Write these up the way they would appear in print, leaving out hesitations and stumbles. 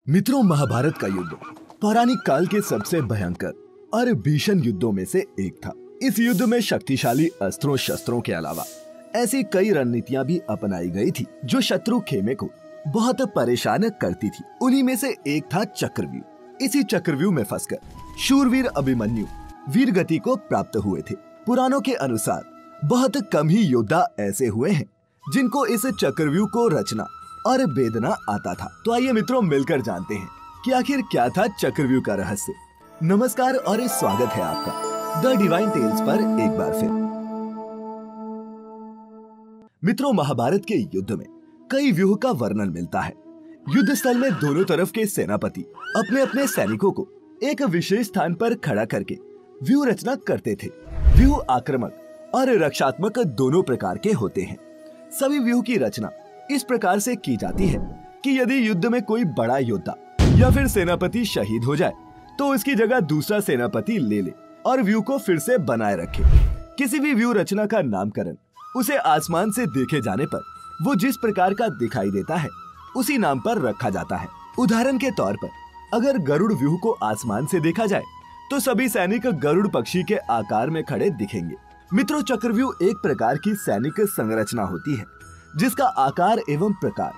मित्रों, महाभारत का युद्ध पौराणिक काल के सबसे भयंकर और भीषण युद्धों में से एक था। इस युद्ध में शक्तिशाली अस्त्रों शस्त्रों के अलावा ऐसी कई रणनीतियां भी अपनाई गई थी जो शत्रु खेमे को बहुत परेशान करती थी। उन्हीं में से एक था चक्रव्यूह। इसी चक्रव्यूह में फंसकर शूरवीर अभिमन्यु वीर गति को प्राप्त हुए थे। पुराणों के अनुसार बहुत कम ही योद्धा ऐसे हुए हैं जिनको इस चक्रव्यूह को रचना और भेदना आता था। तो आइए मित्रों, मिलकर जानते हैं कि आखिर क्या था चक्रव्यूह का रहस्य। नमस्कार और स्वागत है आपका द डिवाइन टेल्स पर एक बार फिर। मित्रों, महाभारत के युद्ध में कई व्यूह का वर्णन मिलता है। युद्ध स्थल में दोनों तरफ के सेनापति अपने अपने सैनिकों को एक विशेष स्थान पर खड़ा करके व्यूह रचना करते थे। व्यूह आक्रामक और रक्षात्मक दोनों प्रकार के होते हैं। सभी व्यूह की रचना इस प्रकार से की जाती है कि यदि युद्ध में कोई बड़ा योद्धा या फिर सेनापति शहीद हो जाए तो उसकी जगह दूसरा सेनापति ले ले और व्यूह को फिर से बनाए रखे। किसी भी व्यूह रचना का नामकरण उसे आसमान से देखे जाने पर वो जिस प्रकार का दिखाई देता है उसी नाम पर रखा जाता है। उदाहरण के तौर पर अगर गरुड़ व्यूह को आसमान से देखा जाए तो सभी सैनिक गरुड़ पक्षी के आकार में खड़े दिखेंगे। मित्रों, चक्रव्यूह एक प्रकार की सैनिक संरचना होती है जिसका आकार एवं प्रकार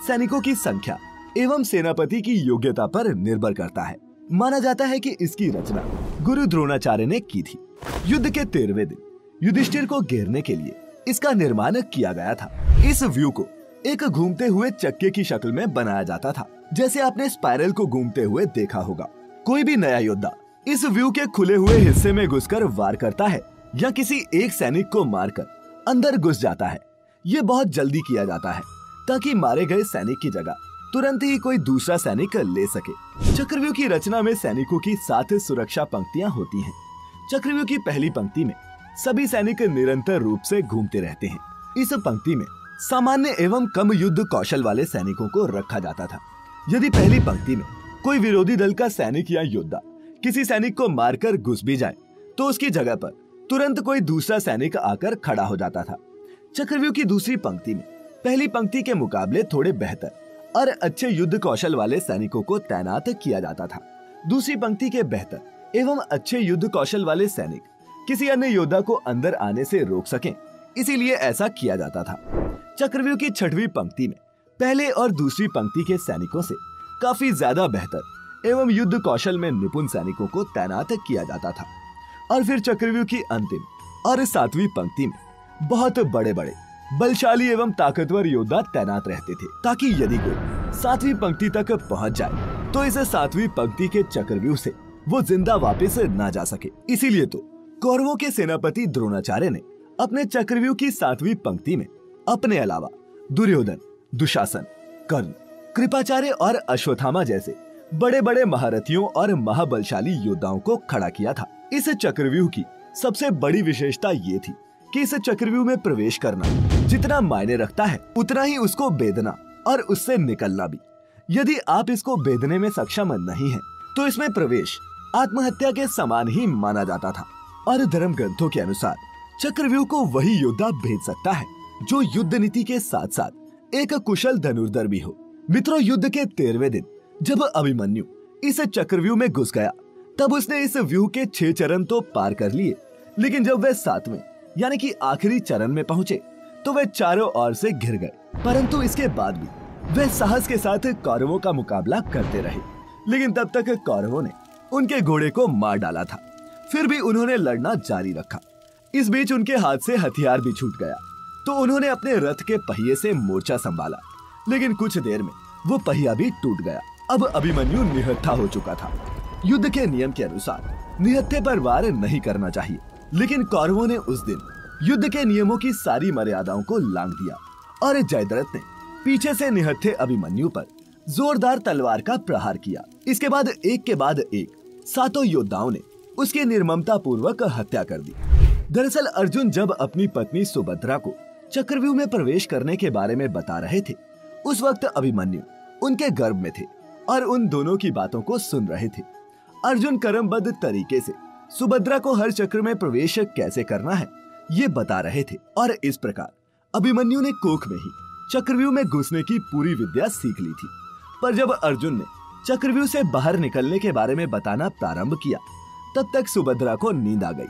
सैनिकों की संख्या एवं सेनापति की योग्यता पर निर्भर करता है। माना जाता है कि इसकी रचना गुरु द्रोणाचार्य ने की थी। युद्ध के 13वें दिन युधिष्ठिर को घेरने के लिए इसका निर्माण किया गया था। इस व्यू को एक घूमते हुए चक्के की शक्ल में बनाया जाता था, जैसे आपने स्पाइरल को घूमते हुए देखा होगा। कोई भी नया योद्धा इस व्यू के खुले हुए हिस्से में घुसकर वार करता है या किसी एक सैनिक को मारकर अंदर घुस जाता है। ये बहुत जल्दी किया जाता है ताकि मारे गए सैनिक की जगह तुरंत ही कोई दूसरा सैनिक ले सके। चक्रव्यूह की रचना में सैनिकों की 7 सुरक्षा पंक्तियां होती हैं। चक्रव्यूह की पहली पंक्ति में सभी सैनिक निरंतर रूप से घूमते रहते हैं। इस पंक्ति में सामान्य एवं कम युद्ध कौशल वाले सैनिकों को रखा जाता था। यदि पहली पंक्ति में कोई विरोधी दल का सैनिक या योद्धा किसी सैनिक को मारकर घुस भी जाए तो उसकी जगह पर तुरंत कोई दूसरा सैनिक आकर खड़ा हो जाता था। चक्रव्यूह की दूसरी पंक्ति में पहली पंक्ति के मुकाबले थोड़े बेहतर और अच्छे युद्ध कौशल वाले सैनिकों को तैनात किया जाता था। दूसरी पंक्ति के बेहतर एवं अच्छे युद्ध कौशल वाले सैनिक किसी अन्य योद्धा को अंदर आने से रोक सकें, इसीलिए ऐसा किया जाता था। चक्रव्यूह की 6वीं पंक्ति में पहले और दूसरी पंक्ति के सैनिकों से काफी ज्यादा बेहतर एवं युद्ध कौशल में निपुण सैनिकों को तैनात किया जाता था। और फिर चक्रव्यूह की अंतिम और 7वीं पंक्ति में बहुत बड़े बड़े बलशाली एवं ताकतवर योद्धा तैनात रहते थे, ताकि यदि कोई 7वीं पंक्ति तक पहुंच जाए तो इस 7वीं पंक्ति के चक्रव्यूह से वो जिंदा वापस ना जा सके। इसीलिए तो कौरवों के सेनापति द्रोणाचार्य ने अपने चक्रव्यूह की 7वीं पंक्ति में अपने अलावा दुर्योधन, दुशासन, कर्ण, कृपाचार्य और अश्वत्थामा जैसे बड़े बड़े महारथियों और महाबलशाली योद्धाओं को खड़ा किया था। इस चक्रव्यूह की सबसे बड़ी विशेषता ये थी कि इस चक्रव्यूह में प्रवेश करना जितना मायने रखता है उतना ही उसको भेदना और उससे निकलना भी। यदि आप इसको भेदने में सक्षम नहीं हैं, तो इसमें प्रवेश आत्महत्या के समान ही माना जाता था। और धर्म ग्रंथों के अनुसार चक्रव्यूह को वही योद्धा भेद सकता है जो युद्ध नीति के साथ साथ एक कुशल धनुर्धर भी हो। मित्रों, युद्ध के 13वें दिन जब अभिमन्यु इस चक्रव्यूह में घुस गया तब उसने इस व्यूह के 6 चरण तो पार कर लिए, लेकिन जब वह 7वें यानी कि आखिरी चरण में पहुंचे तो वे चारों ओर से घिर गए। परंतु इसके बाद भी वे साहस के साथ कौरवों का मुकाबला करते रहे, लेकिन तब तक कौरवों ने उनके घोड़े को मार डाला था। फिर भी उन्होंने लड़ना जारी रखा। इस बीच उनके हाथ से हथियार भी छूट गया तो उन्होंने अपने रथ के पहिए से मोर्चा संभाला, लेकिन कुछ देर में वो पहिया भी टूट गया। अब अभिमन्यु निहत्था हो चुका था। युद्ध के नियम के अनुसार निहत्थे पर वार नहीं करना चाहिए, लेकिन कौरवों ने उस दिन युद्ध के नियमों की सारी मर्यादाओं को लांघ दिया और जयद्रथ ने पीछे से निहत्थे अभिमन्यु पर जोरदार तलवार का प्रहार किया। इसके बाद एक के बाद एक 7 योद्धाओं ने उसकी निर्ममता पूर्वक हत्या कर दी। दरअसल अर्जुन जब अपनी पत्नी सुभद्रा को चक्रव्यूह में प्रवेश करने के बारे में बता रहे थे, उस वक्त अभिमन्यु उनके गर्भ में थे और उन दोनों की बातों को सुन रहे थे। अर्जुन कर्मबद्ध तरीके से सुभद्रा को हर चक्र में प्रवेश कैसे करना है ये बता रहे थे और इस प्रकार अभिमन्यु ने कोख में ही चक्रव्यूह में घुसने की पूरी विद्या सीख ली थी। पर जब अर्जुन ने चक्रव्यूह से बाहर निकलने के बारे में बताना प्रारंभ किया, तब तक सुभद्रा को नींद आ गई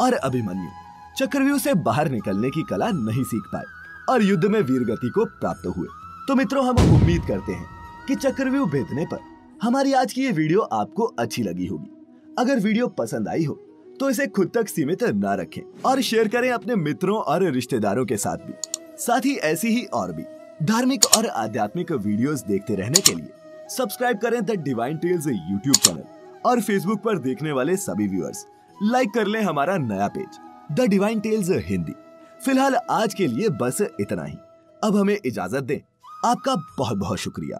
और अभिमन्यु चक्रव्यूह से बाहर निकलने की कला नहीं सीख पाए और युद्ध में वीरगति को प्राप्त हुए। तो मित्रों, हम उम्मीद करते हैं कि चक्रव्यूह भेदने पर हमारी आज की ये वीडियो आपको अच्छी लगी होगी। अगर वीडियो पसंद आई हो तो इसे खुद तक सीमित ना रखें और शेयर करें अपने मित्रों और रिश्तेदारों के साथ भी। साथ ही ऐसी ही और भी धार्मिक और आध्यात्मिक वीडियोस देखते रहने के लिए सब्सक्राइब करें the Divine Tales YouTube channel और फेसबुक पर देखने वाले सभी व्यूअर्स लाइक कर लें हमारा नया page the Divine Tales Hindi. फिलहाल आज के लिए बस इतना ही। अब हमें इजाजत दें। आपका बहुत बहुत शुक्रिया।